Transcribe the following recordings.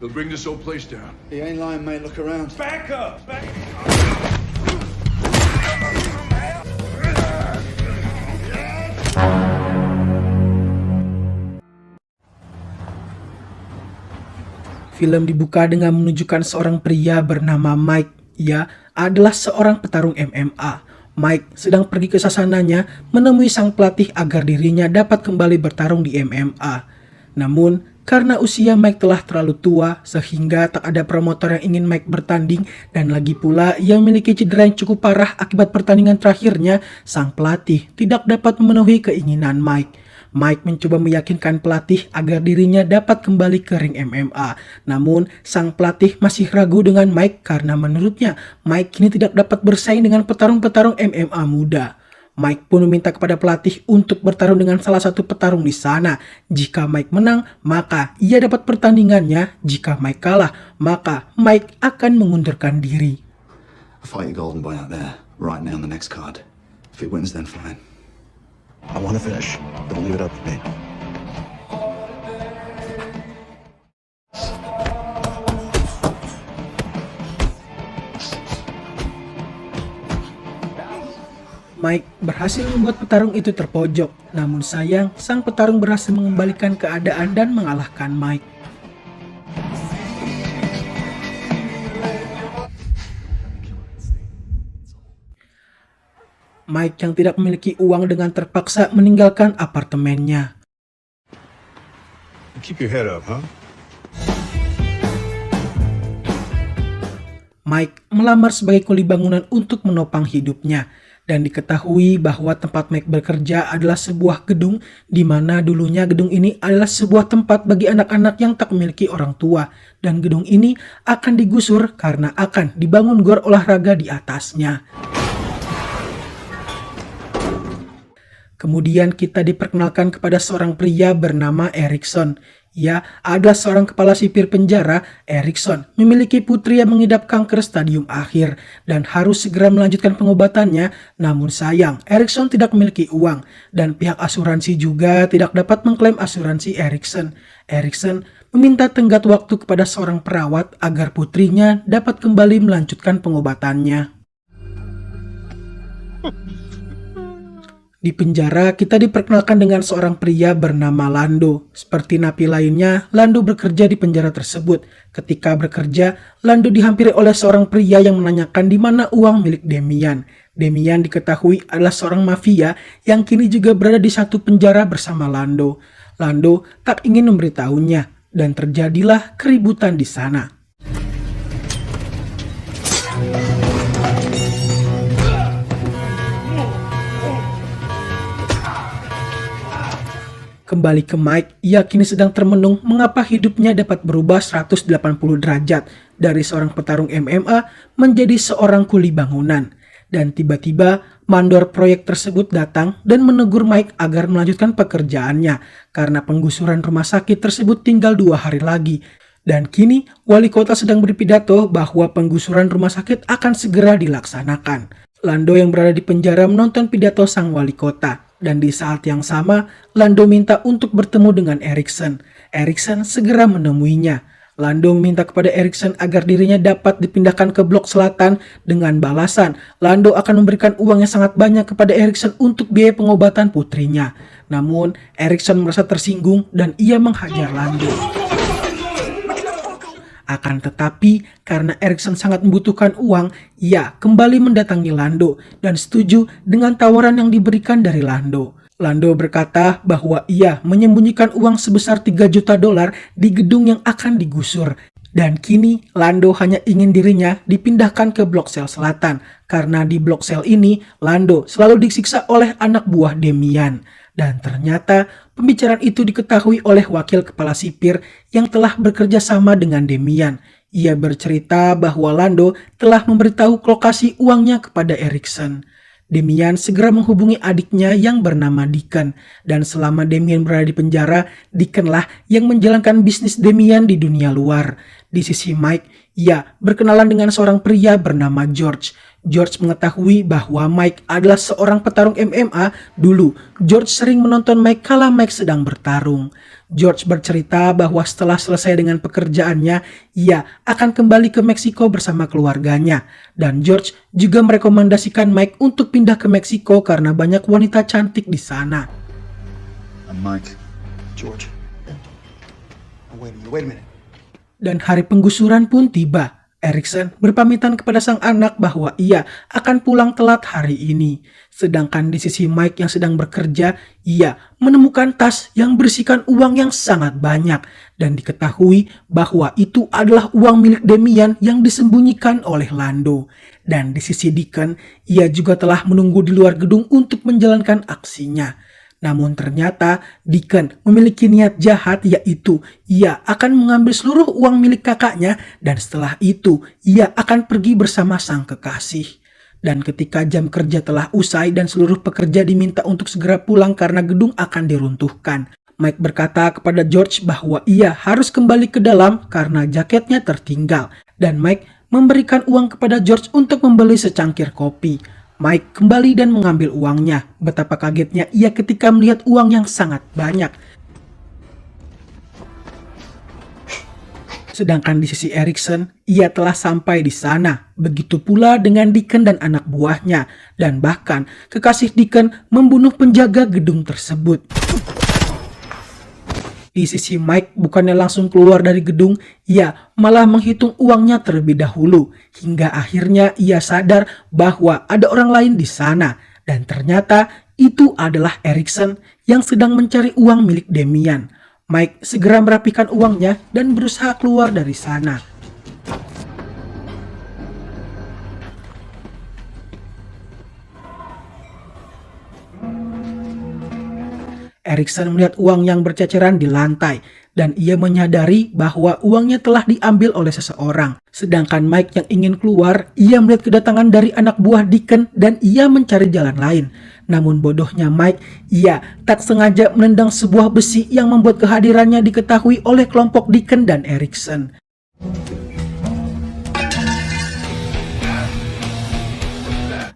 They'll bring this whole place down. He ain't lying, mate. Look around. Back up! Back Film dibuka dengan menunjukkan seorang pria bernama Mike. Ia adalah seorang petarung MMA. Mike sedang pergi ke sasananya menemui sang pelatih agar dirinya dapat kembali bertarung di MMA. Namun, karena usia Mike telah terlalu tua sehingga tak ada promotor yang ingin Mike bertanding, dan lagi pula ia memiliki cedera yang cukup parah akibat pertandingan terakhirnya, sang pelatih tidak dapat memenuhi keinginan Mike. Mike mencoba meyakinkan pelatih agar dirinya dapat kembali ke ring MMA. Namun, sang pelatih masih ragu dengan Mike karena menurutnya Mike kini tidak dapat bersaing dengan petarung-petarung MMA muda. Mike pun meminta kepada pelatih untuk bertarung dengan salah satu petarung di sana. Jika Mike menang, maka ia dapat pertandingannya. Jika Mike kalah, maka Mike akan mengundurkan diri. I'll fight your golden boy out there, right now on the next card. If it wins, then fine. I want to finish. Don't leave it up to me. Mike berhasil membuat petarung itu terpojok, namun sayang sang petarung berhasil mengembalikan keadaan dan mengalahkan Mike. Mike yang tidak memiliki uang dengan terpaksa meninggalkan apartemennya. Keep your head up, huh? Mike melamar sebagai kuli bangunan untuk menopang hidupnya. Dan diketahui bahwa tempat Mike bekerja adalah sebuah gedung di mana dulunya gedung ini adalah sebuah tempat bagi anak-anak yang tak memiliki orang tua. Dan gedung ini akan digusur karena akan dibangun gor olahraga di atasnya. Kemudian kita diperkenalkan kepada seorang pria bernama Erickson. Ia adalah seorang kepala sipir penjara. Erickson memiliki putri yang mengidap kanker stadium akhir dan harus segera melanjutkan pengobatannya. Namun sayang, Erickson tidak memiliki uang dan pihak asuransi juga tidak dapat mengklaim asuransi Erickson. Erickson meminta tenggat waktu kepada seorang perawat agar putrinya dapat kembali melanjutkan pengobatannya. Di penjara, kita diperkenalkan dengan seorang pria bernama Lando. Seperti napi lainnya, Lando bekerja di penjara tersebut. Ketika bekerja, Lando dihampiri oleh seorang pria yang menanyakan di mana uang milik Demian. Demian diketahui adalah seorang mafia yang kini juga berada di satu penjara bersama Lando. Lando tak ingin memberitahunya, dan terjadilah keributan di sana. Kembali ke Mike, ia kini sedang termenung mengapa hidupnya dapat berubah 180 derajat dari seorang petarung MMA menjadi seorang kuli bangunan. Dan tiba-tiba mandor proyek tersebut datang dan menegur Mike agar melanjutkan pekerjaannya karena penggusuran rumah sakit tersebut tinggal 2 hari lagi. Dan kini wali kota sedang berpidato bahwa penggusuran rumah sakit akan segera dilaksanakan. Lando yang berada di penjara menonton pidato sang wali kota. Dan di saat yang sama, Lando minta untuk bertemu dengan Erickson. Erickson segera menemuinya. Lando meminta kepada Erickson agar dirinya dapat dipindahkan ke blok selatan. Dengan balasan, Lando akan memberikan uang yang sangat banyak kepada Erickson untuk biaya pengobatan putrinya. Namun, Erickson merasa tersinggung dan ia menghajar Lando. Akan tetapi, karena Erickson sangat membutuhkan uang, ia kembali mendatangi Lando dan setuju dengan tawaran yang diberikan dari Lando. Lando berkata bahwa ia menyembunyikan uang sebesar 3 juta dolar di gedung yang akan digusur. Dan kini Lando hanya ingin dirinya dipindahkan ke blok sel selatan, karena di blok sel ini Lando selalu disiksa oleh anak buah Demian. Dan ternyata pembicaraan itu diketahui oleh wakil kepala sipir yang telah bekerja sama dengan Demian. Ia bercerita bahwa Lando telah memberitahu lokasi uangnya kepada Erickson. Demian segera menghubungi adiknya yang bernama Deacon. Dan selama Demian berada di penjara, Deacon lah yang menjalankan bisnis Demian di dunia luar. Di sisi Mike, ia berkenalan dengan seorang pria bernama George. George mengetahui bahwa Mike adalah seorang petarung MMA. Dulu, George sering menonton Mike kala Mike sedang bertarung. George bercerita bahwa setelah selesai dengan pekerjaannya, ia akan kembali ke Meksiko bersama keluarganya. Dan George juga merekomendasikan Mike untuk pindah ke Meksiko karena banyak wanita cantik di sana. I'm Mike. George. Wait a minute. Dan hari penggusuran pun tiba. Erikson berpamitan kepada sang anak bahwa ia akan pulang telat hari ini. Sedangkan di sisi Mike yang sedang bekerja, ia menemukan tas yang berisikan uang yang sangat banyak. Dan diketahui bahwa itu adalah uang milik Damian yang disembunyikan oleh Lando. Dan di sisi Deacon, ia juga telah menunggu di luar gedung untuk menjalankan aksinya. Namun ternyata Deacon memiliki niat jahat, yaitu ia akan mengambil seluruh uang milik kakaknya dan setelah itu ia akan pergi bersama sang kekasih. Dan ketika jam kerja telah usai dan seluruh pekerja diminta untuk segera pulang karena gedung akan diruntuhkan, Mike berkata kepada George bahwa ia harus kembali ke dalam karena jaketnya tertinggal. Dan Mike memberikan uang kepada George untuk membeli secangkir kopi. Mike kembali dan mengambil uangnya. Betapa kagetnya ia ketika melihat uang yang sangat banyak. Sedangkan di sisi Erikson, ia telah sampai di sana. Begitu pula dengan Deacon dan anak buahnya. Dan bahkan kekasih Deacon membunuh penjaga gedung tersebut. Di sisi Mike bukannya langsung keluar dari gedung, ia malah menghitung uangnya terlebih dahulu. Hingga akhirnya ia sadar bahwa ada orang lain di sana. Dan ternyata itu adalah Erikson yang sedang mencari uang milik Damian. Mike segera merapikan uangnya dan berusaha keluar dari sana. Erikson melihat uang yang berceceran di lantai dan ia menyadari bahwa uangnya telah diambil oleh seseorang. Sedangkan Mike yang ingin keluar, ia melihat kedatangan dari anak buah Deacon dan ia mencari jalan lain. Namun bodohnya Mike, ia tak sengaja menendang sebuah besi yang membuat kehadirannya diketahui oleh kelompok Deacon dan Erikson.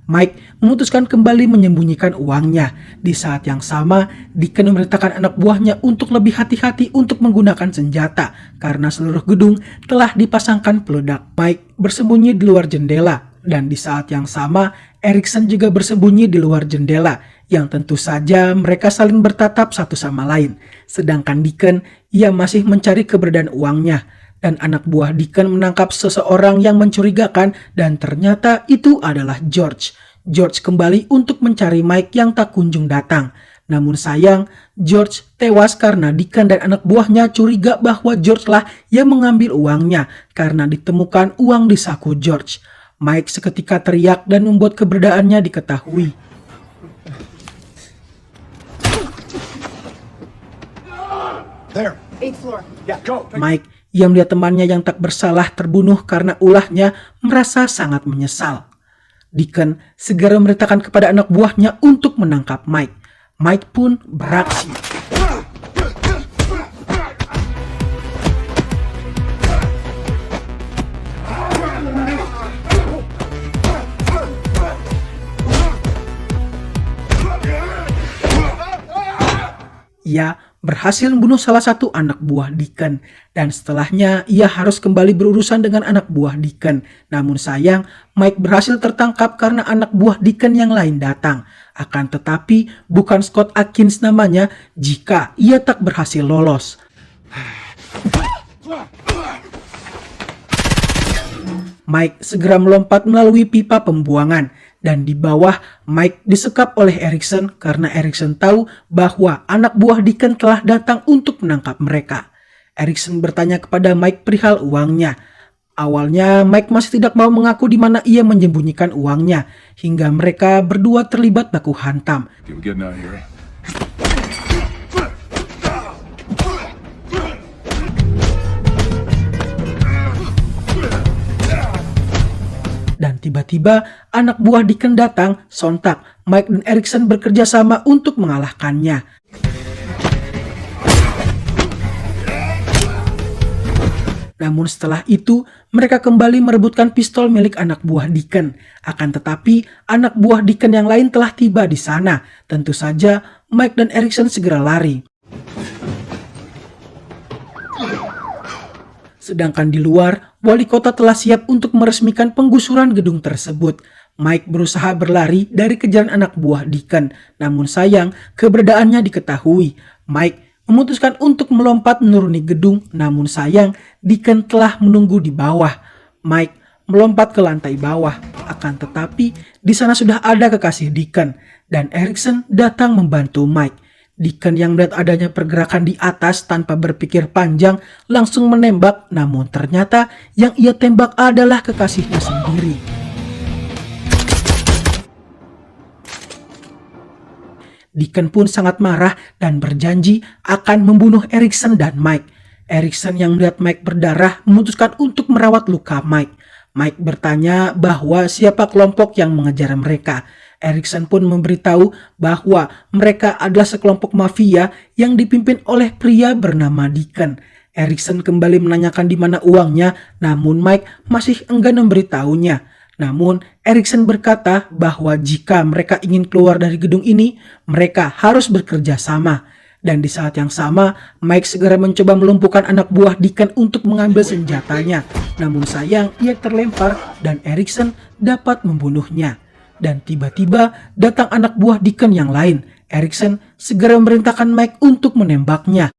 Mike memutuskan kembali menyembunyikan uangnya. Di saat yang sama, Deacon memerintahkan anak buahnya untuk lebih hati-hati untuk menggunakan senjata karena seluruh gedung telah dipasangkan peledak. Mike bersembunyi di luar jendela dan di saat yang sama, Erikson juga bersembunyi di luar jendela yang tentu saja mereka saling bertatap satu sama lain. Sedangkan Deacon, ia masih mencari keberadaan uangnya. Dan anak buah Deacon menangkap seseorang yang mencurigakan dan ternyata itu adalah George. George kembali untuk mencari Mike yang tak kunjung datang. Namun sayang, George tewas karena Deacon dan anak buahnya curiga bahwa George lah yang mengambil uangnya karena ditemukan uang di saku George. Mike seketika teriak dan membuat keberadaannya diketahui. There. 8th floor. Yeah, go. Mike yang melihat temannya yang tak bersalah terbunuh karena ulahnya merasa sangat menyesal. Deacon segera memerintahkan kepada anak buahnya untuk menangkap Mike. Mike pun beraksi. Ia berhasil membunuh salah satu anak buah Deacon dan setelahnya ia harus kembali berurusan dengan anak buah Deacon. Namun sayang, Mike berhasil tertangkap karena anak buah Deacon yang lain datang. Akan tetapi bukan Scott Adkins namanya jika ia tak berhasil lolos. Mike segera melompat melalui pipa pembuangan dan di bawah Mike disekap oleh Erikson karena Erikson tahu bahwa anak buah Deacon telah datang untuk menangkap mereka. Erikson bertanya kepada Mike perihal uangnya. Awalnya Mike masih tidak mau mengaku di mana ia menyembunyikan uangnya hingga mereka berdua terlibat baku hantam. We're getting out of here. Dan tiba-tiba anak buah Deacon datang. Sontak Mike dan Erikson bekerja sama untuk mengalahkannya. Namun setelah itu mereka kembali merebutkan pistol milik anak buah Deacon. Akan tetapi anak buah Deacon yang lain telah tiba di sana. Tentu saja Mike dan Erikson segera lari. Sedangkan di luar, wali kota telah siap untuk meresmikan penggusuran gedung tersebut. Mike berusaha berlari dari kejaran anak buah Deacon, namun sayang keberadaannya diketahui. Mike memutuskan untuk melompat menuruni gedung, namun sayang Deacon telah menunggu di bawah. Mike melompat ke lantai bawah, akan tetapi di sana sudah ada kekasih Deacon dan Erikson datang membantu Mike. Deacon yang melihat adanya pergerakan di atas tanpa berpikir panjang langsung menembak, namun ternyata yang ia tembak adalah kekasihnya sendiri. Deacon pun sangat marah dan berjanji akan membunuh Erikson dan Mike. Erikson yang melihat Mike berdarah memutuskan untuk merawat luka Mike. Mike bertanya bahwa siapa kelompok yang mengejar mereka. Erikson pun memberitahu bahwa mereka adalah sekelompok mafia yang dipimpin oleh pria bernama Deacon. Erikson kembali menanyakan di mana uangnya, namun Mike masih enggan memberitahunya. Namun Erikson berkata bahwa jika mereka ingin keluar dari gedung ini, mereka harus bekerja sama. Dan di saat yang sama, Mike segera mencoba melumpuhkan anak buah Deacon untuk mengambil senjatanya. Namun sayang, ia terlempar dan Erikson dapat membunuhnya. Dan tiba-tiba datang anak buah Deacon yang lain. Erikson segera memerintahkan Mike untuk menembaknya.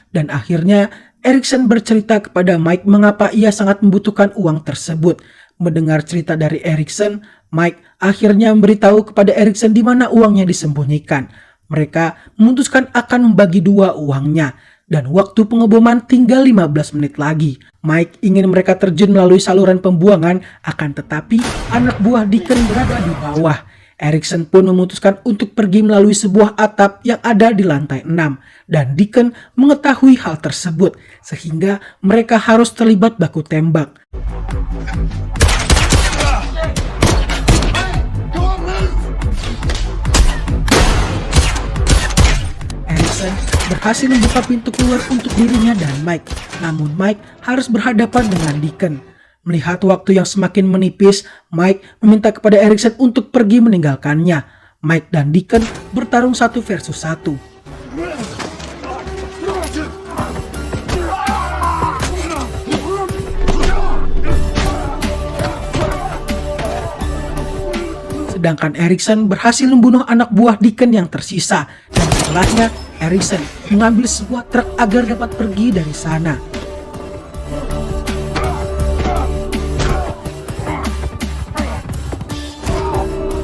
Dan akhirnya Erikson bercerita kepada Mike mengapa ia sangat membutuhkan uang tersebut. Mendengar cerita dari Erikson, Mike akhirnya memberitahu kepada Erikson di mana uangnya disembunyikan. Mereka memutuskan akan membagi dua uangnya. Dan waktu pengeboman tinggal 15 menit lagi. Mike ingin mereka terjun melalui saluran pembuangan, akan tetapi anak buah Deacon berada di bawah. Erikson pun memutuskan untuk pergi melalui sebuah atap yang ada di lantai 6. Dan Deacon mengetahui hal tersebut, sehingga mereka harus terlibat baku tembak. Erikson berhasil membuka pintu keluar untuk dirinya dan Mike. Namun Mike harus berhadapan dengan Deacon. Melihat waktu yang semakin menipis, Mike meminta kepada Erikson untuk pergi meninggalkannya. Mike dan Deacon bertarung 1 versus 1. Sedangkan Erikson berhasil membunuh anak buah Deacon yang tersisa. Dan setelahnya, Erikson mengambil sebuah truk agar dapat pergi dari sana.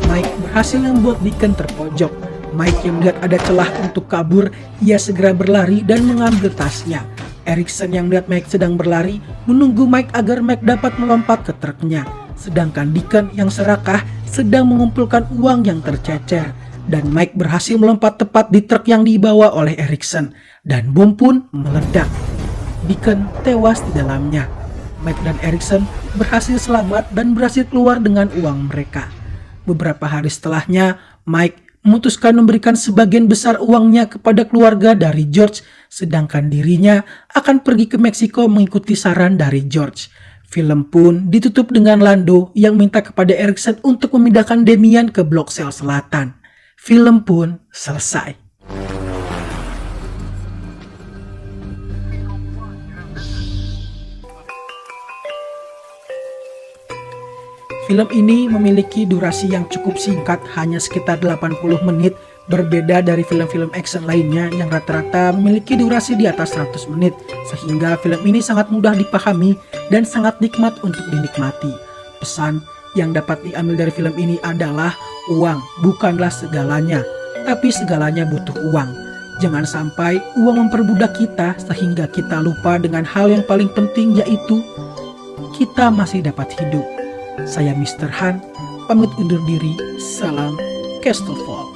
Mike berhasil membuat Deacon terpojok. Mike yang melihat ada celah untuk kabur, ia segera berlari dan mengambil tasnya. Erikson yang melihat Mike sedang berlari, menunggu Mike agar Mike dapat melompat ke truknya. Sedangkan Deacon yang serakah sedang mengumpulkan uang yang tercecer. Dan Mike berhasil melompat tepat di truk yang dibawa oleh Erikson. Dan bom pun meledak. Deacon tewas di dalamnya. Mike dan Erikson berhasil selamat dan berhasil keluar dengan uang mereka. Beberapa hari setelahnya, Mike memutuskan memberikan sebagian besar uangnya kepada keluarga dari George, sedangkan dirinya akan pergi ke Meksiko mengikuti saran dari George. Film pun ditutup dengan Lando yang minta kepada Erikson untuk memindahkan Damian ke Blok Sel Selatan. Film pun selesai. Film ini memiliki durasi yang cukup singkat, hanya sekitar 80 menit, berbeda dari film-film action lainnya yang rata-rata memiliki durasi di atas 100 menit, sehingga film ini sangat mudah dipahami dan sangat nikmat untuk dinikmati. Pesan yang dapat diambil dari film ini adalah uang bukanlah segalanya, tapi segalanya butuh uang. Jangan sampai uang memperbudak kita sehingga kita lupa dengan hal yang paling penting, yaitu kita masih dapat hidup. Saya Mr. Han, pamit undur diri. Salam Castlefall.